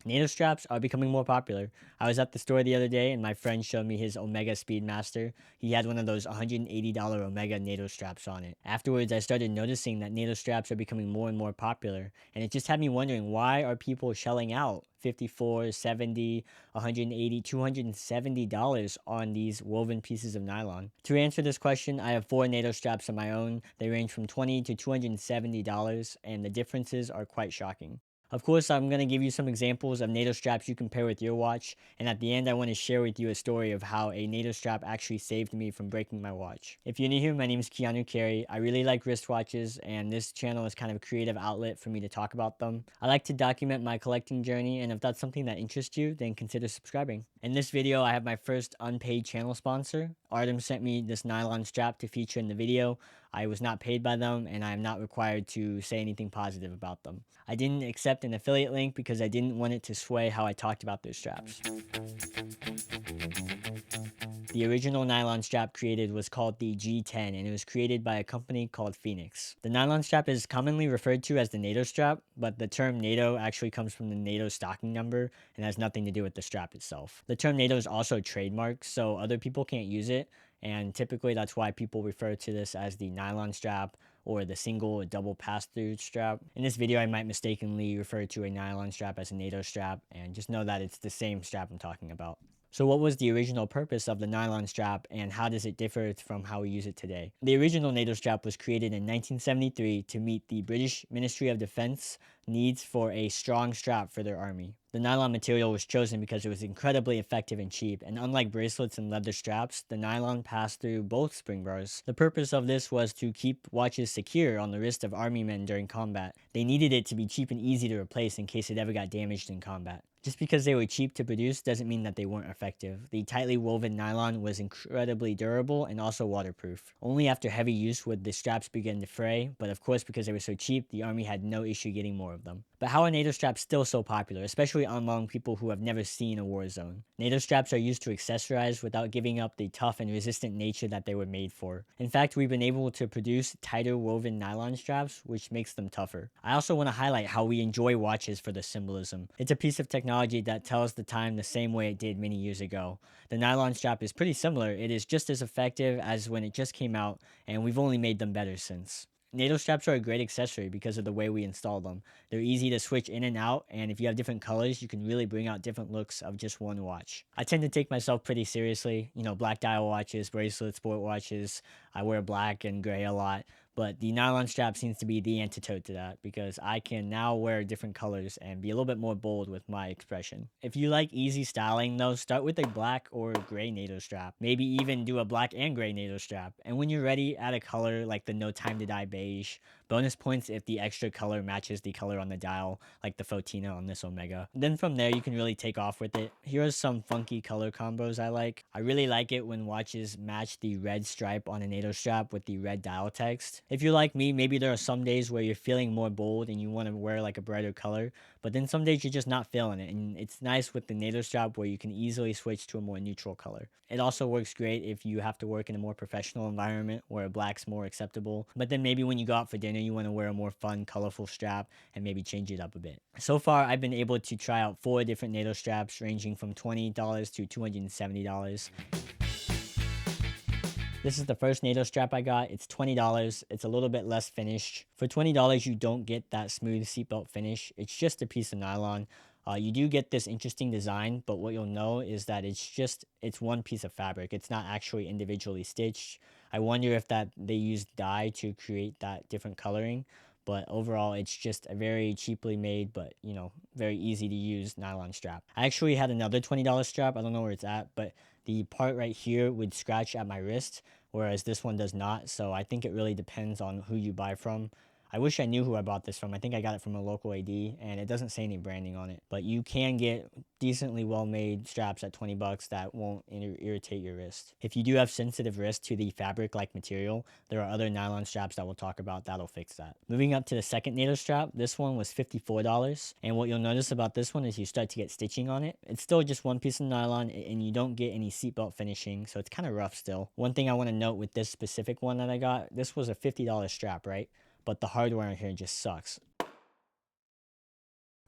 NATO straps are becoming more popular. I was at the store the other day and my friend showed me his Omega Speedmaster. He had one of those $180 Omega NATO straps on it. Afterwards, I started noticing that NATO straps are becoming more and more popular, and it just had me wondering, why are people shelling out 54, 70, 180, $270 on these woven pieces of nylon? To answer this question, I have 4 NATO straps of my own. They range from $20 to $270, and the differences are quite shocking. Of course, I'm going to give you some examples of NATO straps you can pair with your watch, and at the end, I want to share with you a story of how a NATO strap actually saved me from breaking my watch. If you're new here, my name is Keanu Carey. I really like wristwatches, and this channel is kind of a creative outlet for me to talk about them. I like to document my collecting journey, and if that's something that interests you, then consider subscribing. In this video, I have my first unpaid channel sponsor. Artem sent me this nylon strap to feature in the video. I was not paid by them, and I am not required to say anything positive about them. I didn't accept an affiliate link because I didn't want it to sway how I talked about those straps. The original nylon strap created was called the G10, and it was created by a company called Phoenix. The nylon strap is commonly referred to as the NATO strap, but the term NATO actually comes from the NATO stocking number and has nothing to do with the strap itself. The term NATO is also trademarked, so other people can't use it, and typically that's why people refer to this as the nylon strap or the single or double pass-through strap. In this video, I might mistakenly refer to a nylon strap as a NATO strap, and just know that it's the same strap I'm talking about. So what was the original purpose of the nylon strap, and how does it differ from how we use it today? The original NATO strap was created in 1973 to meet the British Ministry of Defense needs for a strong strap for their army. The nylon material was chosen because it was incredibly effective and cheap, and unlike bracelets and leather straps, the nylon passed through both spring bars. The purpose of this was to keep watches secure on the wrist of army men during combat. They needed it to be cheap and easy to replace in case it ever got damaged in combat. Just because they were cheap to produce doesn't mean that they weren't effective. The tightly woven nylon was incredibly durable and also waterproof. Only after heavy use would the straps begin to fray, but of course because they were so cheap, the army had no issue getting more of them. But how are NATO straps still so popular, especially among people who have never seen a war zone? NATO straps are used to accessorize without giving up the tough and resistant nature that they were made for. In fact, we've been able to produce tighter woven nylon straps, which makes them tougher. I also want to highlight how we enjoy watches for the symbolism. It's a piece of technology that tells the time the same way it did many years ago. The nylon strap is pretty similar. It is just as effective as when it just came out, and we've only made them better since. NATO straps are a great accessory because of the way we install them. They're easy to switch in and out, and if you have different colors, you can really bring out different looks of just one watch. I tend to take myself pretty seriously. You know, black dial watches, bracelets, sport watches. I wear black and gray a lot, but the nylon strap seems to be the antidote to that because I can now wear different colors and be a little bit more bold with my expression. If you like easy styling though, start with a black or gray NATO strap. Maybe even do a black and gray NATO strap. And when you're ready, add a color like the No Time to Die beige. Bonus points if the extra color matches the color on the dial, like the Fotina on this Omega. Then from there, you can really take off with it. Here are some funky color combos I like. I really like it when watches match the red stripe on a NATO strap with the red dial text. If you're like me, maybe there are some days where you're feeling more bold and you want to wear like a brighter color, but then some days you're just not feeling it, and it's nice with the NATO strap where you can easily switch to a more neutral color. It also works great if you have to work in a more professional environment where black's more acceptable, but then maybe when you go out for dinner, you want to wear a more fun, colorful strap and maybe change it up a bit. So far, I've been able to try out 4 different NATO straps ranging from $20 to $270. This is the first NATO strap I got. It's $20. It's a little bit less finished. For $20, you don't get that smooth seatbelt finish. It's just a piece of nylon. You do get this interesting design, but what you'll know is that it's one piece of fabric. It's not actually individually stitched. I wonder if that they used dye to create that different coloring, but overall it's just a very cheaply made but very easy to use nylon strap. I actually had another $20 strap. I don't know where it's at, but the part right here would scratch at my wrist, whereas this one does not. So I think it really depends on who you buy from. I wish I knew who I bought this from. I think I got it from a local AD, and it doesn't say any branding on it. But you can get decently well-made straps at 20 bucks that won't irritate your wrist. If you do have sensitive wrist to the fabric-like material, there are other nylon straps that we'll talk about that'll fix that. Moving up to the second NATO strap, this one was $54. And what you'll notice about this one is you start to get stitching on it. It's still just one piece of nylon, and you don't get any seatbelt finishing, so it's kind of rough still. One thing I want to note with this specific one that I got, this was a $50 strap, right? But the hardware in here just sucks.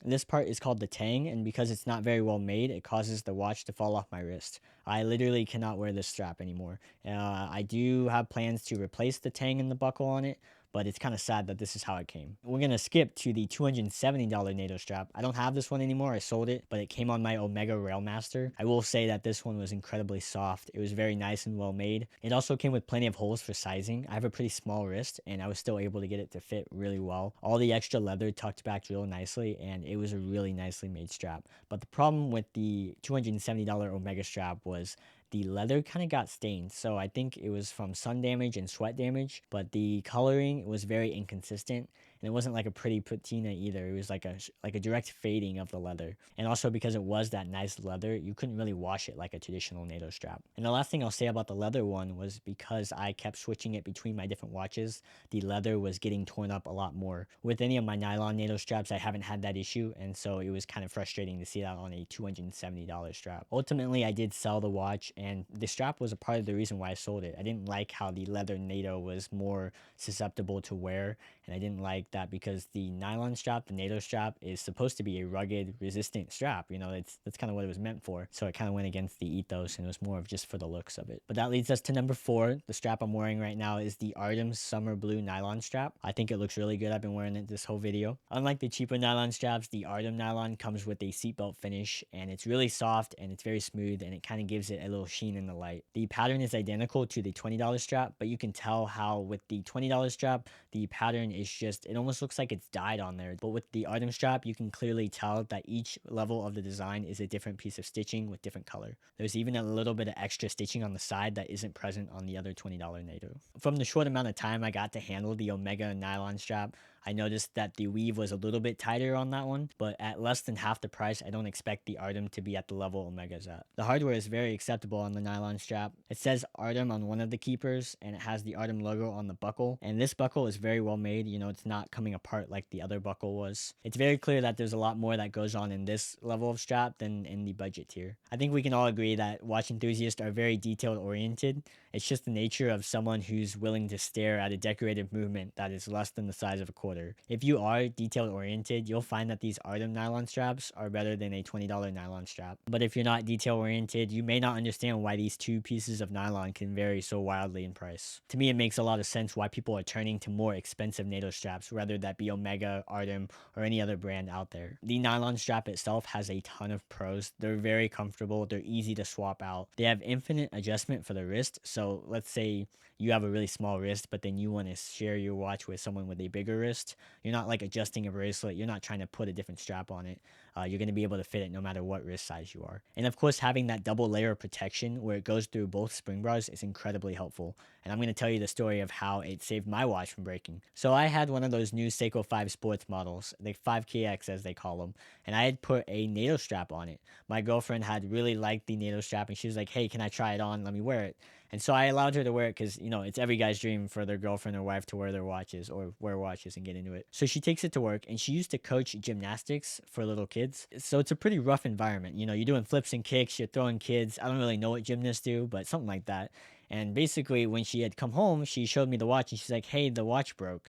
This part is called the tang, and because it's not very well made, it causes the watch to fall off my wrist. I literally cannot wear this strap anymore. I do have plans to replace the tang and the buckle on it, but it's kind of sad that this is how it came. We're gonna skip to the $270 NATO strap. I don't have this one anymore. I sold it, but it came on my Omega Railmaster. I will say that this one was incredibly soft. It was very nice and well made. It also came with plenty of holes for sizing. I have a pretty small wrist, and I was still able to get it to fit really well. All the extra leather tucked back real nicely, and it was a really nicely made strap. But the problem with the $270 Omega strap was the leather kind of got stained. So I think it was from sun damage and sweat damage, but the coloring was very inconsistent, and it wasn't like a pretty patina either. It was like a direct fading of the leather. And also because it was that nice leather, you couldn't really wash it like a traditional NATO strap. And the last thing I'll say about the leather one was because I kept switching it between my different watches, the leather was getting torn up a lot more. With any of my nylon NATO straps, I haven't had that issue, and so it was kind of frustrating to see that on a $270 strap. Ultimately, I did sell the watch, and the strap was a part of the reason why I sold it. I didn't like how the leather NATO was more susceptible to wear, and I didn't like that because the nylon strap, the NATO strap, is supposed to be a rugged, resistant strap. You know, that's kind of what it was meant for. So it kind of went against the ethos, and it was more of just for the looks of it. But that leads us to number 4. The strap I'm wearing right now is the Artem Summer Blue nylon strap. I think it looks really good. I've been wearing it this whole video. Unlike the cheaper nylon straps, the Artem nylon comes with a seatbelt finish, and it's really soft and it's very smooth, and it kind of gives it a little sheen in the light. The pattern is identical to the $20 strap, but you can tell how with the $20 strap, the pattern is just, it almost looks like it's dyed on there. But with the Artem strap, you can clearly tell that each level of the design is a different piece of stitching with different color. There's even a little bit of extra stitching on the side that isn't present on the other $20 NATO. From the short amount of time I got to handle the Omega nylon strap, I noticed that the weave was a little bit tighter on that one, but at less than half the price, I don't expect the Artem to be at the level Omega's at. The hardware is very acceptable on the nylon strap. It says Artem on one of the keepers, and it has the Artem logo on the buckle, and this buckle is very well made. You know, it's not coming apart like the other buckle was. It's very clear that there's a lot more that goes on in this level of strap than in the budget tier. I think we can all agree that watch enthusiasts are very detailed oriented. It's just the nature of someone who's willing to stare at a decorative movement that is less than the size of a quarter. If you are detailed oriented, you'll find that these Artem nylon straps are better than a $20 nylon strap. But if you're not detail oriented, you may not understand why these two pieces of nylon can vary so wildly in price. To me, it makes a lot of sense why people are turning to more expensive NATO straps, whether that be Omega, Artem, or any other brand out there. The nylon strap itself has a ton of pros. They're very comfortable, they're easy to swap out. They have infinite adjustment for the wrist, so let's say you have a really small wrist, but then you want to share your watch with someone with a bigger wrist. You're not like adjusting a bracelet. You're not trying to put a different strap on it. You're going to be able to fit it no matter what wrist size you are. And of course, having that double layer of protection where it goes through both spring bars is incredibly helpful. And I'm going to tell you the story of how it saved my watch from breaking. So I had one of those new Seiko 5 sports models, the 5KX as they call them, and I had put a NATO strap on it. My girlfriend had really liked the NATO strap, and she was like, hey, can I try it on? Let me wear it. And so I allowed her to wear it because, you know, it's every guy's dream for their girlfriend or wife to wear their watches or wear watches and get into it. So she takes it to work, and she used to coach gymnastics for little kids. So it's a pretty rough environment. You know, you're doing flips and kicks, you're throwing kids. I don't really know what gymnasts do, but something like that. And basically, when she had come home, she showed me the watch, and she's like, hey, the watch broke.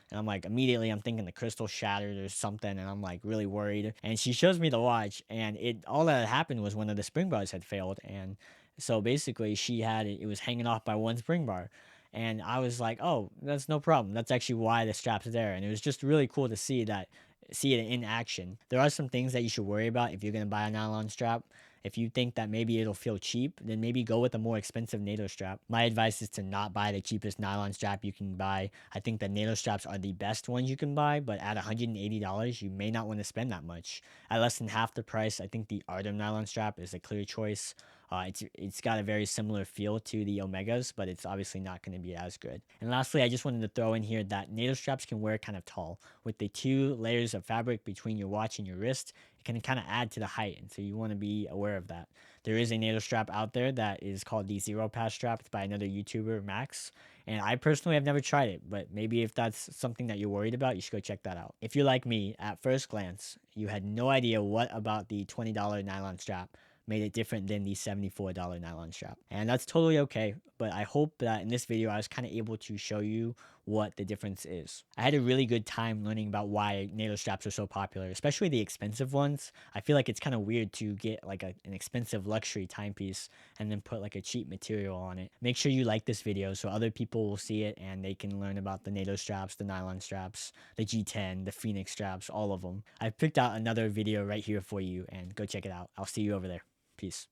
And I'm like, immediately, I'm thinking the crystal shattered or something, and I'm like really worried. And she shows me the watch, and it all that had happened was one of the spring bars had failed, and so basically, she had it was hanging off by one spring bar. And I was like, oh, that's no problem. That's actually why the strap's there. And it was just really cool to see it in action. There are some things that you should worry about if you're gonna buy a nylon strap. If you think that maybe it'll feel cheap, then maybe go with a more expensive NATO strap. My advice is to not buy the cheapest nylon strap you can buy. I think the NATO straps are the best ones you can buy, but at $180, you may not want to spend that much. At less than half the price, I think the Artem nylon strap is a clear choice. It's got a very similar feel to the Omegas, but it's obviously not going to be as good. And lastly, I just wanted to throw in here that NATO straps can wear kind of tall. With the 2 layers of fabric between your watch and your wrist, it can kind of add to the height, and so you want to be aware of that. There is a NATO strap out there that is called the Zero Pass strap. It's by another YouTuber, Max, and I personally have never tried it, but maybe if that's something that you're worried about, you should go check that out. If you're like me, at first glance, you had no idea what about the $20 nylon strap made it different than the $74 nylon strap. And that's totally okay, but I hope that in this video I was kind of able to show you what the difference is. I had a really good time learning about why NATO straps are so popular, especially the expensive ones. I feel like it's kind of weird to get like an expensive luxury timepiece and then put like a cheap material on it. Make sure you like this video so other people will see it and they can learn about the NATO straps, the nylon straps, the G10, the Phoenix straps, all of them. I've picked out another video right here for you and go check it out. I'll see you over there. Peace.